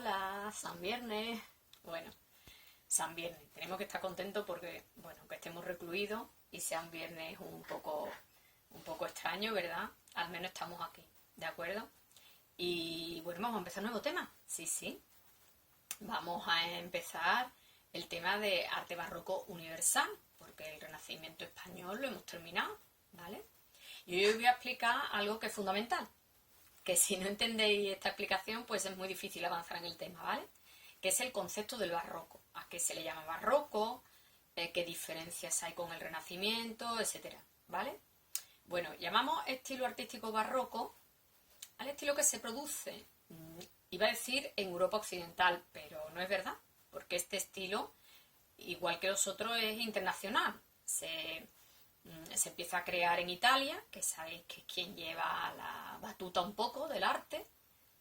Hola, San Viernes. Bueno, San Viernes. Tenemos que estar contentos porque, bueno, que estemos recluidos y sean viernes un poco extraño, ¿verdad? Al menos estamos aquí, ¿de acuerdo? Y bueno, vamos a empezar un nuevo tema. Sí, sí. Vamos a empezar el tema de arte barroco universal, porque el Renacimiento español lo hemos terminado, ¿vale? Y hoy os voy a explicar algo que es fundamental, que si no entendéis esta explicación, pues es muy difícil avanzar en el tema, ¿vale? Que es el concepto del barroco. ¿A qué se le llama barroco? ¿Qué diferencias hay con el Renacimiento? Etcétera, ¿vale? Bueno, llamamos estilo artístico barroco al estilo que se produce, iba a decir en Europa Occidental, pero no es verdad, porque este estilo, igual que los otros, es internacional. Se empieza a crear en Italia, que sabéis que es quien lleva la batuta un poco del arte,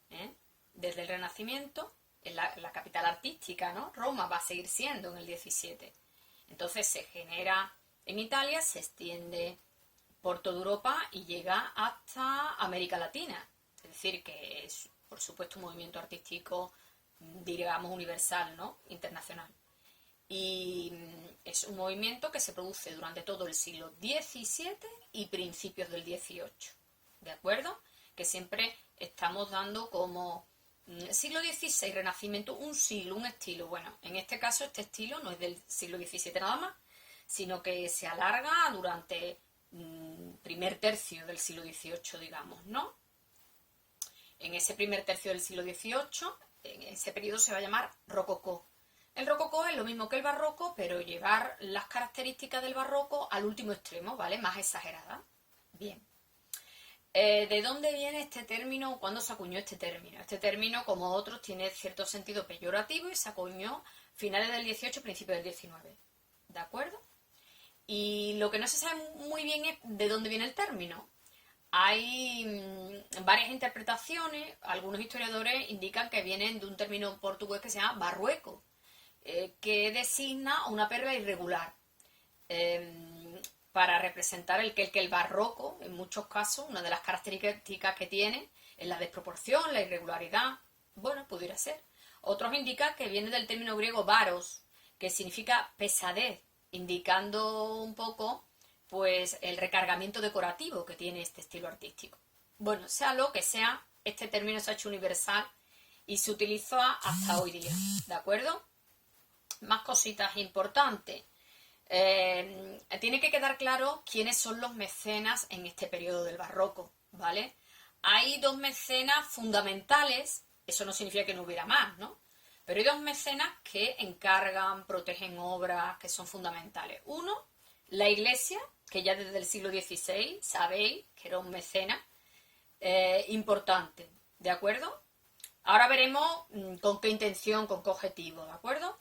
¿eh? Desde el Renacimiento, en la capital artística, ¿no? Roma va a seguir siendo en el 17. Entonces se genera en Italia, se extiende por toda Europa y llega hasta América Latina. Es decir, que es, por supuesto, un movimiento artístico, digamos, universal, ¿no? Internacional. Y es un movimiento que se produce durante todo el siglo XVII y principios del XVIII, ¿de acuerdo? Que siempre estamos dando como siglo XVI, Renacimiento, un siglo, un estilo. Bueno, en este caso este estilo no es del siglo XVII nada más, sino que se alarga durante primer tercio del siglo XVIII, digamos, ¿no? En ese primer tercio del siglo XVIII, en ese periodo se va a llamar rococó. El rococó es lo mismo que el barroco, pero llevar las características del barroco al último extremo, ¿vale? Más exageradas. Bien. ¿De dónde viene este término? ¿Cuándo se acuñó este término? Este término, como otros, tiene cierto sentido peyorativo y se acuñó finales del XVIII, principios del XIX. ¿De acuerdo? Y lo que no se sabe muy bien es de dónde viene el término. Hay varias interpretaciones. Algunos historiadores indican que vienen de un término portugués que se llama barrueco, que designa una perla irregular, para representar que el barroco, en muchos casos, una de las características que tiene es la desproporción, la irregularidad. Bueno, pudiera ser. Otros indican que viene del término griego baros, que significa pesadez, indicando un poco pues el recargamiento decorativo que tiene este estilo artístico. Bueno, sea lo que sea, este término se ha hecho universal y se utiliza hasta hoy día, ¿de acuerdo? Más cositas importantes. Tiene que quedar claro quiénes son los mecenas en este periodo del barroco, ¿vale? Hay dos mecenas fundamentales, eso no significa que no hubiera más, ¿no? Pero hay dos mecenas que encargan, protegen obras que son fundamentales. Uno, la Iglesia, que ya desde el siglo XVI sabéis que era un mecenas importante, ¿de acuerdo? Ahora veremos con qué intención, con qué objetivo, ¿de acuerdo?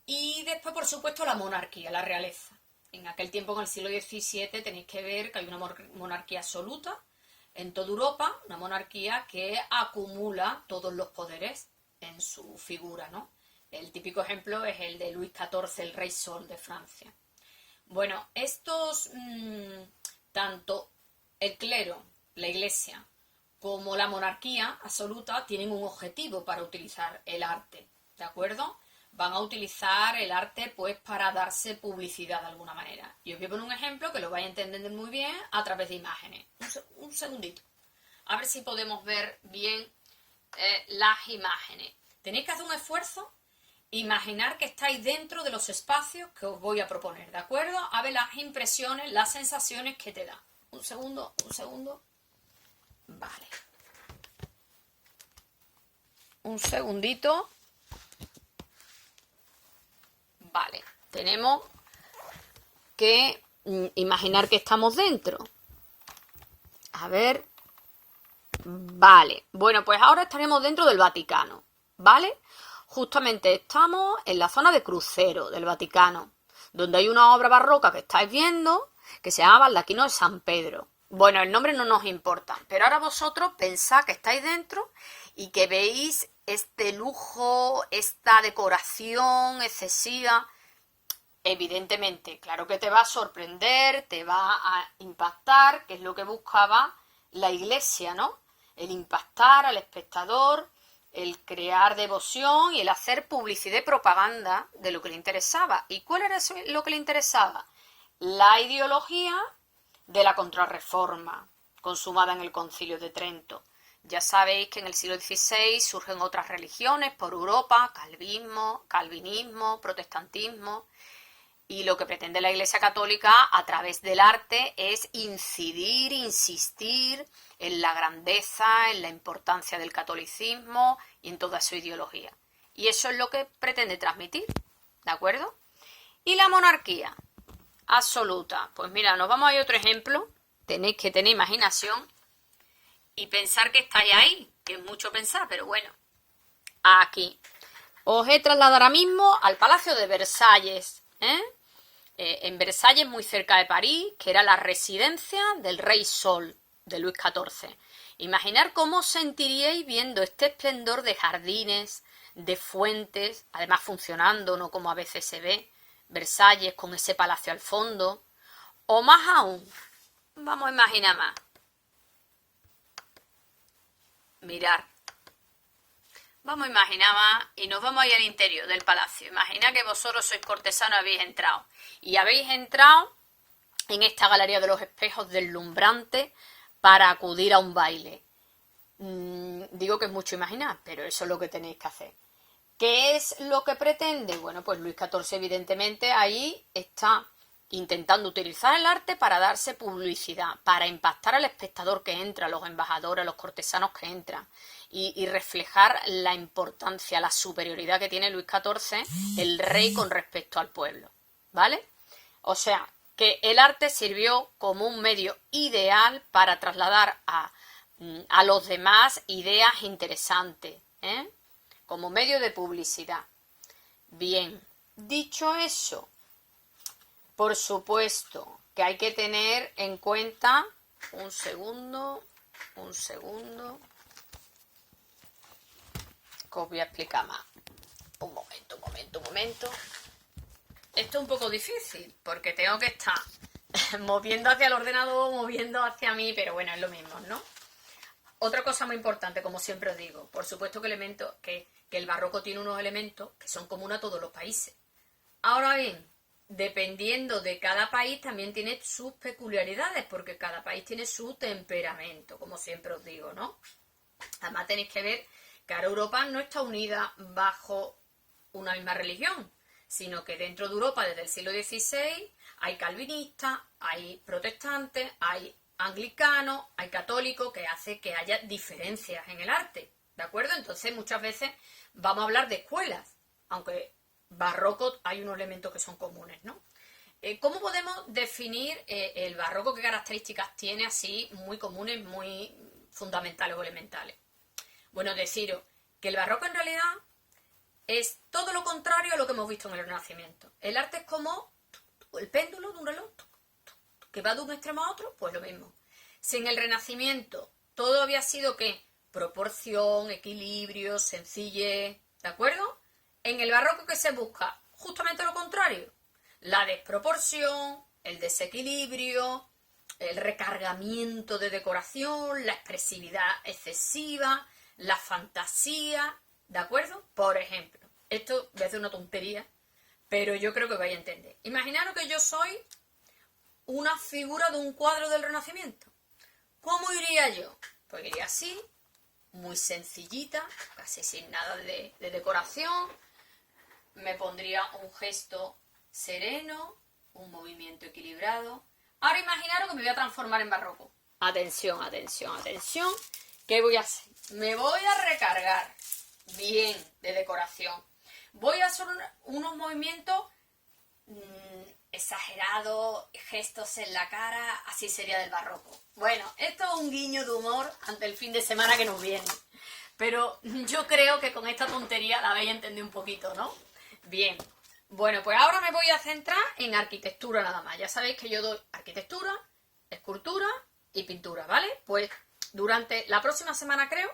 Y después, por supuesto, la monarquía, la realeza. En aquel tiempo, en el siglo XVII, tenéis que ver que hay una monarquía absoluta en toda Europa, una monarquía que acumula todos los poderes en su figura, ¿no? El típico ejemplo es el de Luis XIV, el rey Sol de Francia. Bueno, estos, tanto el clero, la iglesia, como la monarquía absoluta tienen un objetivo para utilizar el arte, ¿de acuerdo? Van a utilizar el arte pues para darse publicidad de alguna manera. Y os voy a poner un ejemplo que lo vais a entender muy bien a través de imágenes. Un segundito. A ver si podemos ver bien las imágenes. Tenéis que hacer un esfuerzo, imaginar que estáis dentro de los espacios que os voy a proponer, ¿de acuerdo? A ver las impresiones, las sensaciones que te da. Un segundo. Vale. Un segundito. Vale, tenemos que imaginar que estamos dentro. A ver. Vale, bueno, pues ahora estaremos dentro del Vaticano, ¿vale? Justamente estamos en la zona de crucero del Vaticano, donde hay una obra barroca que estáis viendo, que se llama Baldaquino de San Pedro. Bueno, el nombre no nos importa, pero ahora vosotros pensad que estáis dentro y que veis este lujo, esta decoración excesiva. Evidentemente, claro que te va a sorprender, te va a impactar, que es lo que buscaba la Iglesia, ¿no? El impactar al espectador, el crear devoción y el hacer publicidad y propaganda de lo que le interesaba. ¿Y cuál era lo que le interesaba? La ideología de la Contrarreforma, consumada en el Concilio de Trento. Ya sabéis que en el siglo XVI surgen otras religiones por Europa, calvinismo, protestantismo, y lo que pretende la Iglesia Católica a través del arte es incidir, insistir en la grandeza, en la importancia del catolicismo y en toda su ideología. Y eso es lo que pretende transmitir, ¿de acuerdo? Y la monarquía absoluta. Pues mira, nos vamos a ir a otro ejemplo. Tenéis que tener imaginación y pensar que estáis ahí, que es mucho pensar, pero bueno, aquí. Os he trasladado ahora mismo al Palacio de Versalles, en Versalles, muy cerca de París, que era la residencia del Rey Sol, de Luis XIV. Imaginar cómo sentiríais viendo este esplendor de jardines, de fuentes, además funcionando, no como a veces se ve, Versalles con ese palacio al fondo, o más aún, vamos a imaginar más. Mirar. Vamos a imaginar más y nos vamos a ir al interior del palacio. Imaginad que vosotros sois cortesanos y habéis entrado. Y habéis entrado en esta galería de los espejos deslumbrantes para acudir a un baile. Digo que es mucho imaginar, pero eso es lo que tenéis que hacer. ¿Qué es lo que pretende? Bueno, pues Luis XIV evidentemente ahí está intentando utilizar el arte para darse publicidad, para impactar al espectador que entra, a los embajadores, a los cortesanos que entran y reflejar la importancia, la superioridad que tiene Luis XIV, el rey, con respecto al pueblo, ¿vale? O sea, que el arte sirvió como un medio ideal para trasladar a los demás ideas interesantes, como medio de publicidad. Bien, dicho eso, por supuesto que hay que tener en cuenta, un segundo, que os voy a explicar más. Un momento. Esto es un poco difícil, porque tengo que estar moviendo hacia el ordenador, moviendo hacia mí, pero bueno, es lo mismo, ¿no? Otra cosa muy importante, como siempre os digo, por supuesto que el barroco tiene unos elementos que son comunes a todos los países. Ahora bien, dependiendo de cada país también tiene sus peculiaridades, porque cada país tiene su temperamento, como siempre os digo, ¿no? Además tenéis que ver que ahora Europa no está unida bajo una misma religión, sino que dentro de Europa desde el siglo XVI hay calvinistas, hay protestantes, hay anglicanos, hay católicos, que hace que haya diferencias en el arte, ¿de acuerdo? Entonces muchas veces vamos a hablar de escuelas, aunque barroco hay unos elementos que son comunes, ¿no? ¿Cómo podemos definir el barroco? ¿Qué características tiene así muy comunes, muy fundamentales o elementales? Bueno, deciros que el barroco en realidad es todo lo contrario a lo que hemos visto en el Renacimiento. El arte es como el péndulo de un reloj, que va de un extremo a otro, pues lo mismo. Si en el Renacimiento todo había sido, ¿qué? Proporción, equilibrio, sencillez, ¿de acuerdo? En el barroco, ¿qué se busca? Justamente lo contrario. La desproporción, el desequilibrio, el recargamiento de decoración, la expresividad excesiva, la fantasía, ¿de acuerdo? Por ejemplo, esto voy a hacer una tontería, pero yo creo que vais a entender. Imaginaros que yo soy una figura de un cuadro del Renacimiento. ¿Cómo iría yo? Pues iría así, muy sencillita, casi sin nada de decoración. Me pondría un gesto sereno, un movimiento equilibrado. Ahora imaginaros que me voy a transformar en barroco. Atención. ¿Qué voy a hacer? Me voy a recargar bien de decoración. Voy a hacer unos movimientos exagerados, gestos en la cara, así sería del barroco. Bueno, esto es un guiño de humor ante el fin de semana que nos viene. Pero yo creo que con esta tontería la habéis entendido un poquito, ¿no? Bien. Bueno, pues ahora me voy a centrar en arquitectura nada más. Ya sabéis que yo doy arquitectura, escultura y pintura, ¿vale? Pues durante la próxima semana, creo,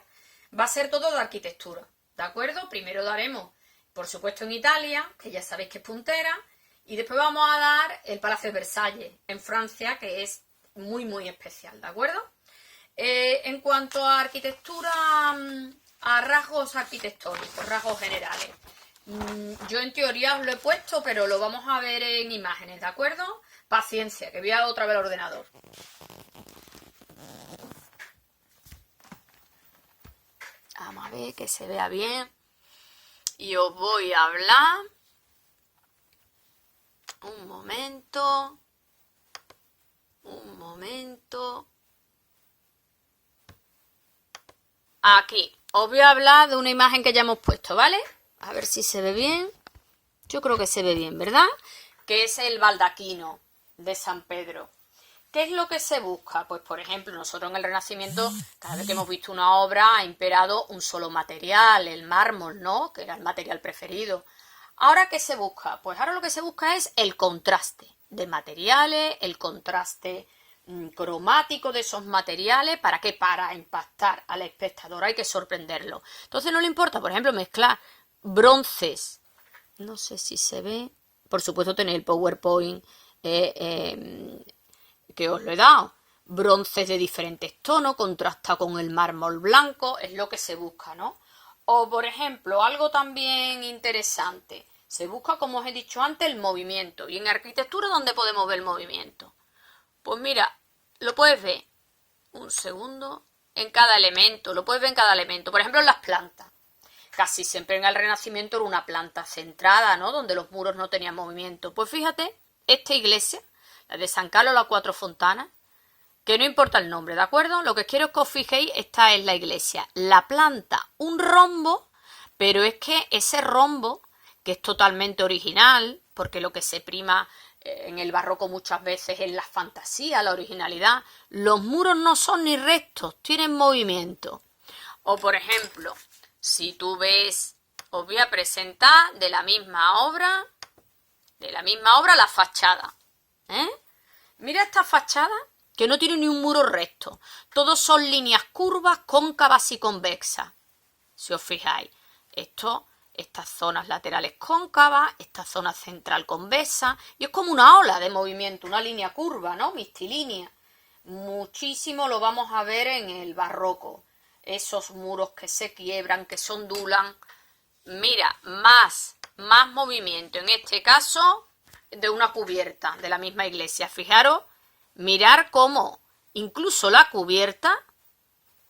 va a ser todo de arquitectura, ¿de acuerdo? Primero daremos, por supuesto, en Italia, que ya sabéis que es puntera, y después vamos a dar el Palacio de Versalles, en Francia, que es muy, muy especial, ¿de acuerdo? En cuanto a arquitectura a rasgos arquitectónicos, rasgos generales. Yo en teoría os lo he puesto, pero lo vamos a ver en imágenes, ¿de acuerdo? Paciencia, que voy a otra vez al ordenador. Vamos a ver que se vea bien. Y os voy a hablar. Un momento. Aquí. Os voy a hablar de una imagen que ya hemos puesto, ¿vale? A ver si se ve bien. Yo creo que se ve bien, ¿verdad? Que es el baldaquino de San Pedro. ¿Qué es lo que se busca? Pues, por ejemplo, nosotros en el Renacimiento, cada vez que hemos visto una obra, ha imperado un solo material, el mármol, ¿no? Que era el material preferido. ¿Ahora qué se busca? Pues ahora lo que se busca es el contraste de materiales, el contraste cromático de esos materiales. ¿Para qué? Para impactar al espectador, hay que sorprenderlo. Entonces no le importa, por ejemplo, mezclar bronces. No sé si se ve. Por supuesto tenéis el PowerPoint que os lo he dado. Bronces de diferentes tonos, contrasta con el mármol blanco, es lo que se busca, ¿no? O, por ejemplo, algo también interesante. Se busca, como os he dicho antes, el movimiento. ¿Y en arquitectura dónde podemos ver el movimiento? Pues mira, lo puedes ver. Un segundo. En cada elemento. Lo puedes ver en cada elemento. Por ejemplo, en las plantas. Casi siempre en el Renacimiento era una planta centrada, ¿no? Donde los muros no tenían movimiento. Pues fíjate, esta iglesia, la de San Carlos las Cuatro Fontanas, que no importa el nombre, ¿de acuerdo? Lo que quiero es que os fijéis, esta es la iglesia. La planta, un rombo, pero es que ese rombo, que es totalmente original, porque lo que se prima en el barroco muchas veces es la fantasía, la originalidad, los muros no son ni rectos, tienen movimiento. O, por ejemplo, si tú ves, os voy a presentar de la misma obra la fachada. Mira esta fachada, que no tiene ni un muro recto. Todos son líneas curvas, cóncavas y convexas. Si os fijáis, estas zonas laterales cóncavas, esta zona central convexa, y es como una ola de movimiento, una línea curva, ¿no? Mistilínea. Muchísimo lo vamos a ver en el barroco. Esos muros que se quiebran, que se ondulan. Mira, más movimiento, en este caso, de una cubierta de la misma iglesia. Fijaros, mirar cómo incluso la cubierta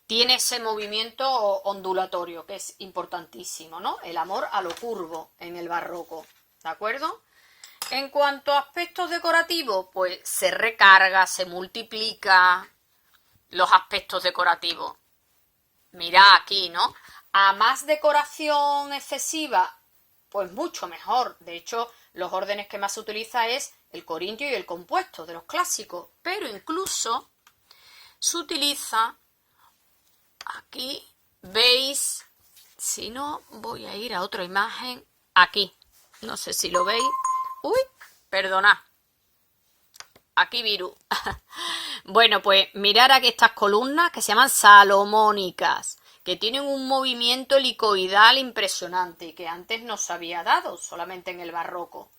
tiene ese movimiento ondulatorio, que es importantísimo, ¿no? El amor a lo curvo en el barroco, ¿de acuerdo? En cuanto a aspectos decorativos, pues se recarga, se multiplica los aspectos decorativos. Mirad aquí, ¿no? A más decoración excesiva, pues mucho mejor. De hecho, los órdenes que más se utiliza es el corintio y el compuesto de los clásicos. Pero incluso se utiliza, aquí, veis, si no, voy a ir a otra imagen, aquí. No sé si lo veis. Uy, perdonad. Aquí virus. Bueno, pues mirar aquí estas columnas que se llaman salomónicas, que tienen un movimiento helicoidal impresionante y que antes no se había dado, solamente en el barroco.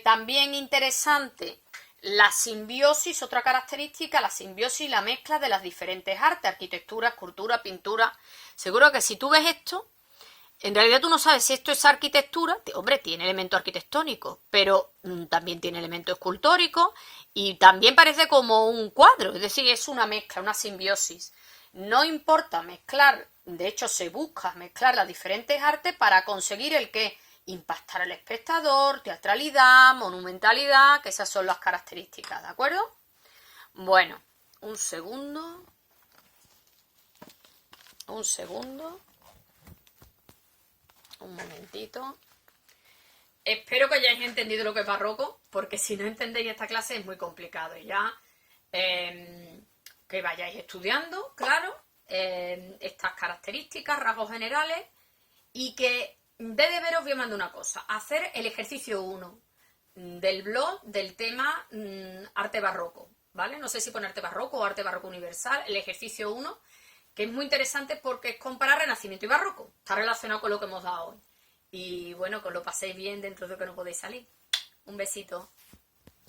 También interesante, la simbiosis, otra característica, la simbiosis y la mezcla de las diferentes artes, arquitectura, escultura, pintura. Seguro que si tú ves esto, en realidad tú no sabes si esto es arquitectura. Hombre, tiene elementos arquitectónicos, pero también tiene elementos escultóricos y también parece como un cuadro, es decir, es una mezcla, una simbiosis. No importa mezclar, de hecho se busca mezclar las diferentes artes para conseguir el que impactar al espectador, teatralidad, monumentalidad, que esas son las características, ¿de acuerdo? Bueno, un segundo. Un momentito. Espero que hayáis entendido lo que es barroco, porque si no entendéis esta clase es muy complicado. Y ya que vayáis estudiando, claro, estas características, rasgos generales, y que de deber os voy a mandar una cosa, hacer el ejercicio 1 del blog del tema arte barroco, ¿vale? No sé si poner arte barroco o arte barroco universal, el ejercicio 1, que es muy interesante porque es comparar Renacimiento y Barroco. Está relacionado con lo que hemos dado hoy. Y bueno, que os lo paséis bien dentro de que no podéis salir. Un besito.